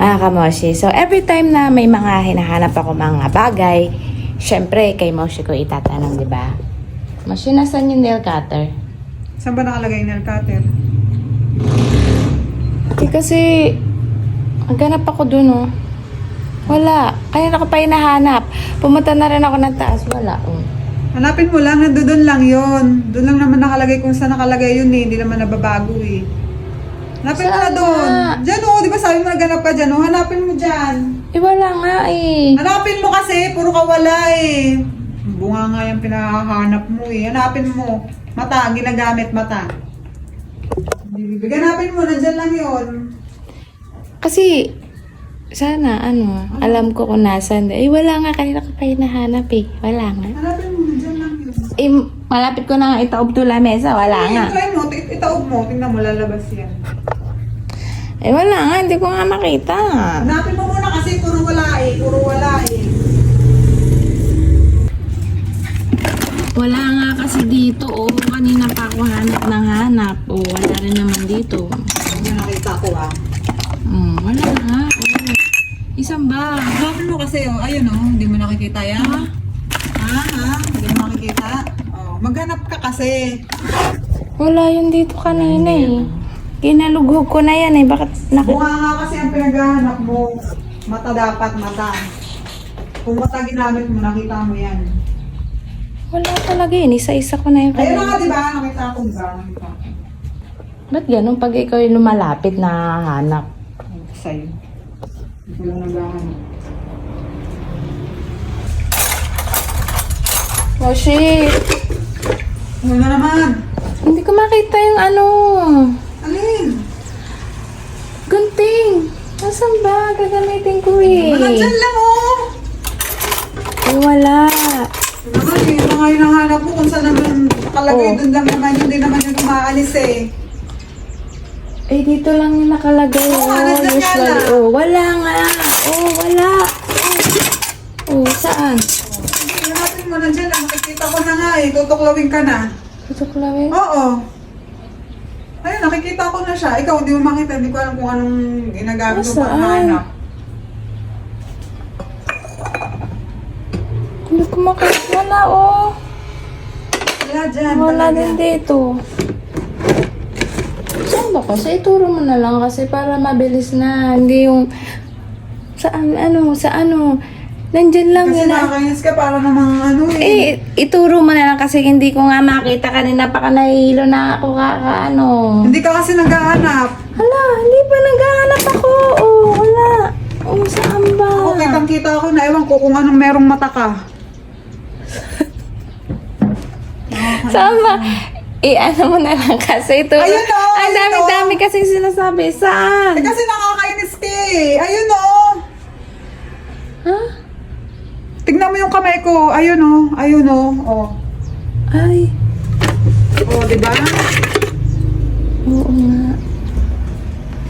mga kamoshi. So, every time na may mga hinahanap ako mga bagay, syempre, kay Moshi ko itatanong, di ba? Moshi, nasan yung nail cutter? Saan ba nakalagay yung nail cutter? Kasi, maghanap ako dun, oh. Wala. Kaya ako pa hinahanap. Pumunta na rin ako ng taas. Wala, oh. Hanapin mo lang, nandoon lang yon. Doon lang naman nakalagay kung saan nakalagay yun eh. Hindi naman nababago eh. Hanapin mo na Saan doon. nga? Diyan oh, di ba sabi mo naghanap ka dyan oh. Hanapin mo dyan. Wala nga, eh. Hanapin mo kasi, puro ka wala eh. Bunga nga yung pinahanap mo eh. Hanapin mo. Mata, ginagamit mata. Hanapin mo, nandyan lang yun. Kasi, sana, alam ko kung nasan. Wala nga. Kanina ko pa hinahanap, eh. Wala nga. Hanapin mo, nandyan lang yun. Malapit ko na nga itaob to lamesa. Wala nga. Try mo, itaob mo. Tingnan mo, lalabas yan. Wala nga. Hindi ko nga makita. Hanapin mo muna kasi puro wala eh. Puro wala eh. Wala nga kasi dito, oh. Kanina pa ako hanap ng hanap. Oh, wala rin naman dito. Hindi nakita ko ah. Wala nga. Oh. Isang ba? Hanapin mo kasi oh. Ayun oh. Hindi mo nakikita yan. Ha? Hindi mo nakikita? Oh, maghanap ka kasi. Wala yun dito kanina, eh. Kinalughog ko na yan, eh. Bakit Bunga nga kasi ang pinaghahanap mo. Mata dapat, mata. Kung mata ginamit mo, nakita mo yan. Wala talaga yun. Isa-isa ko na yung Ayun na kanina. nga, di ba? Nakita ko ba? Nakita ko. Ba't ganun pag ikaw yung lumalapit na hanap? Sa'yo. Hindi ko lang naghahanap. Oh, shit. Ano na naman? Hindi ko makita yung Alin? gunting. Nasaan ba? Gagamitin ko, eh. Nandyan lang oh! Wala. Naman eh, mga hinahanap mo kung saan naman nakalagay Oh. doon lang naman, hindi naman yung umaalis eh. Eh, dito lang yung nakalagay. Oo nga, nandyan nga lang. Oh, wala nga. Oh, wala. Oh, saan? Hanapin mo, nandyan lang, nakikita ko na nga eh, tutuklawin ka na. Tutuklawin? Oo. Ayun, nakikita ko na siya. Ikaw, hindi mo makita, hindi ko alam kung anong ginagamit mo Saan? paghahanap. Hindi ko makita. Wala, oh. Wala dyan. Wala talaga. din dito. Saan ba kasi? Ituro mo na lang kasi para mabilis na. Hindi yung... Saan? Nandyan lang Kasi yun. nakakainis ka para namang ano eh. Ituro mo na lang kasi hindi ko nga makita kanina pa ka nahihilo na ako Hindi ka kasi naghahanap. Hala, hindi pa naghahanap ako. Oh, wala. Oh, saan ba? Ako kitang-kita ako na ewan ko kung anong merong mata ka. Saan ba? Ano mo na lang kasi ito. Ayun, oh, Ang ayun, dami-dami kasing sinasabi. Saan? Eh kasi nakakainis ka eh. Ayun oh. Ha? Tignan mo yung kamay ko. Ayun oh. Ayun oh. Oh. Ay, Oh, di ba? oo nga.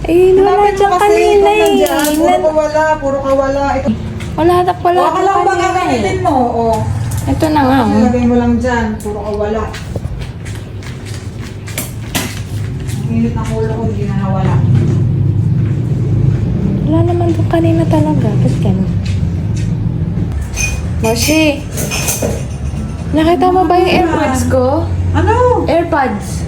Eh, wala Hanapin mo dyan kasi kanina kung nandyan. eh. Puro ka wala. Puro ka wala. Ito. Wala na pala Wala ka lang ba kanina gagamitin eh. mo? Oh. Ito na nga. Oh. Ilagay mo lang dyan. Puro ka wala. Ang init ng ulo ko. Hindi na nawala. Wala naman doon kanina talaga. Ba't ganun? Moshi! Nakita mo ba yung AirPods ko? Ano? AirPods!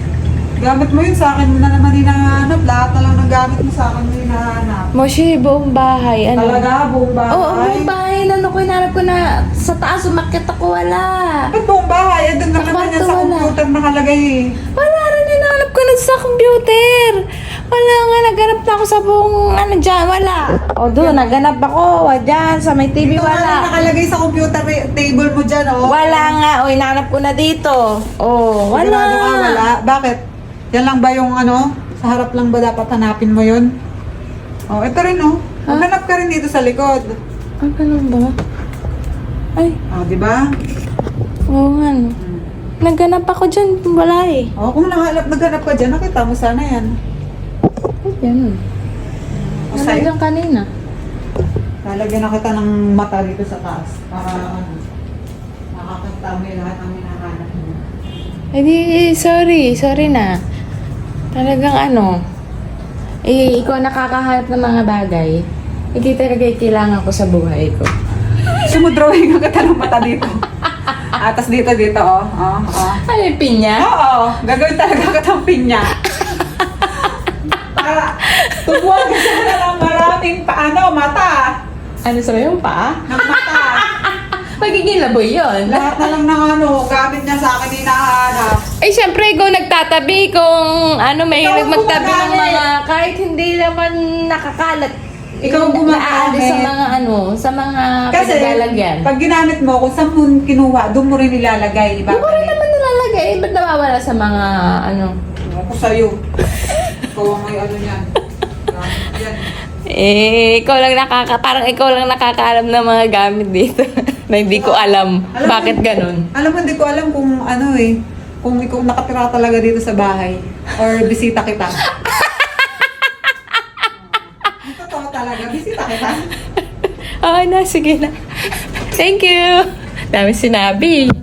Gamit mo yun sa akin mo na naman hinahanap. Lahat na lang ng gamit mo sa akin mo hinahanap. Moshi, buong bahay. Talaga, buong bahay? Oo, buong bahay. Hinanap ko na sa taas. Umakyat ako. Wala. Ba't buong bahay? Eh, doon lang Sa naman yan kwarto sa wala. computer nakalagay eh. Wala rin. Hinanap ko na sa computer. Wala nga. Naghanap na ako sa buong dyan. Wala. O doon, naghanap ako. Dyan, sa may TV. Ito nga lang Wala. nakalagay sa computer table mo dyan, oh. Wala nga. O, hinanap ko na dito. O, wala. Sigurado ka, wala. Bakit? Yan lang ba yung ano? Sa harap lang ba dapat hanapin mo yun? Oh, ito rin, oh. Maghanap ka rin dito sa likod. Ah, ganun ba? Ay, Oh, di ba? oo nga. No. Naghanap ako dyan. Wala eh. Oh, kung naghanap ka dyan, nakita mo sana yan. Ay, ganun. O, Wala sa'yo? dyan kanina. Lalagyan na kita ng mata dito sa taas. Para ano, nakakita mo yung lahat ng hinahanap mo. Eh di, sorry na. Talagang ikaw nakakahanap ng mga bagay. Hindi talaga yung kailangan ko sa buhay ko. Sumudrawing ang ng mata dito. Atas dito, oh. Ano yung pinya? Oo, gagawin talaga katang pinya. Para tubuan ka na ng maraming mata. Ano sabi yung paa? Ng mata. Magiging laboy yun. Lahat na lang ng gamit niya sa akin hinahanap. Eh, syempre, ikaw nagtatabi kung mahilig Ikaw ang magtabi ng gumagamit. mga, kahit hindi naman nakakalat. Ikaw ang gumagamit. Naaalis sa mga sa mga Kasi, pinalalagyan. pag ginamit mo, kung saan mo kinuha, doon mo rin nilalagay. Hindi ko rin naman nilalagay. Ba't nawawala sa mga Ako sa'yo. Ikaw ang may niyan. Yan. ikaw lang parang ikaw lang nakakaalam ng mga gamit dito. Na hindi ko alam. Alam mo- Bakit ganun? Alam mo, hindi ko alam kung kung ikaw nakatira talaga dito sa bahay or bisita kita. Totoo talaga, bisita kita. Okay na, sige na. Thank you. Dami sinabi.